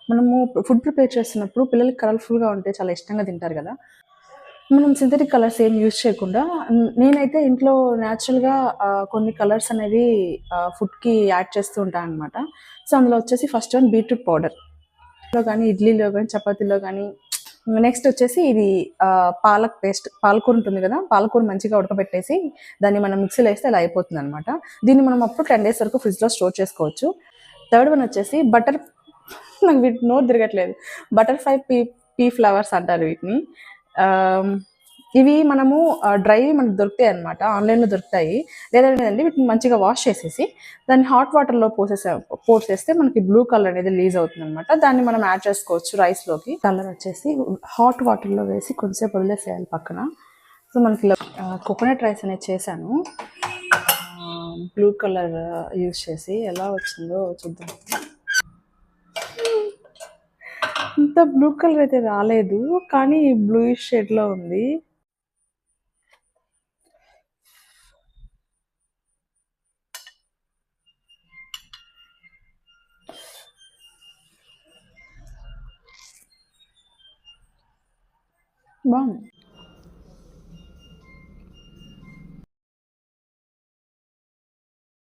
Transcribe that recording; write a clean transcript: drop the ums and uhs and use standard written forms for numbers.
మనము food prepare చేస్తున్నప్పుడు పిల్లలకి కలర్‌ఫుల్‌గా ఉంటే చాలా ఇష్టంగా తింటారు గదా! మనం సింథటిక్ కలర్స్ ఏం యూజ్ చేయకుండా నేనైతే ఇంట్లో నేచురల్‌గా కొన్ని కలర్స్ అనేవి ఫుడ్‌కి యాడ్ చేస్తూ ఉంటాననమాట. సో, అందులో వచ్చేసి ఫస్ట్ వన్ బీట్రూట్ పౌడర్. లో గానీ, ఇడ్లీలో గానీ, చపాతీలో గానీ నెక్స్ట్ వచ్చేసి ఇది పాలక్ పేస్ట్. పాలకూర ఉంటుంది గదా! పాలకూర మంచిగా ఉడకబెట్టేసి దాన్ని మనం మిక్సీలో ఏస్తే ఇలా అయిపోతుందనమాట. దీన్ని మనం అప్పుడు 10 డేస్ వరకు ఫ్రిడ్జ్‌లో స్టోర్ చేసుకోవచ్చు. థర్డ్ వన్ వచ్చేసి బటర్ నాకు వీటి నోరు తిరగట్లేదు. బటర్‌ఫ్లై పీ ఫ్లవర్స్ అంటారు వీటిని. ఆహ్, ఇవి మనము డ్రైవి మనకు దొరుకుతాయన్నమాట. ఆన్‌లైన్‌లో దొరుకుతాయి. లేదండి వీటిని మంచిగా వాష్ చేసేసి దాన్ని హాట్ వాటర్‌లో పోసేస్తే మనకి బ్లూ కలర్ అనేది రిలీజ్ అవుతుందన్నమాట. దాన్ని మనం యాడ్ చేసుకోవచ్చు రైస్‌లోకి. కలర్ వచ్చేసి హాట్ వాటర్‌లో వేసి కొంచెంసేపు వదిలేసేయాలి పక్కన. సో, మనకి ఇలా కోకోనట్ రైస్ అనేది చేశాను. బ్లూ కలర్ యూజ్ చేసి ఎలా వచ్చిందో చూద్దాం. ఇంత బ్లూ కలర్ అయితే రాలేదు. కానీ బ్లూయిష్ షేడ్‌లో ఉంది. బావుంది.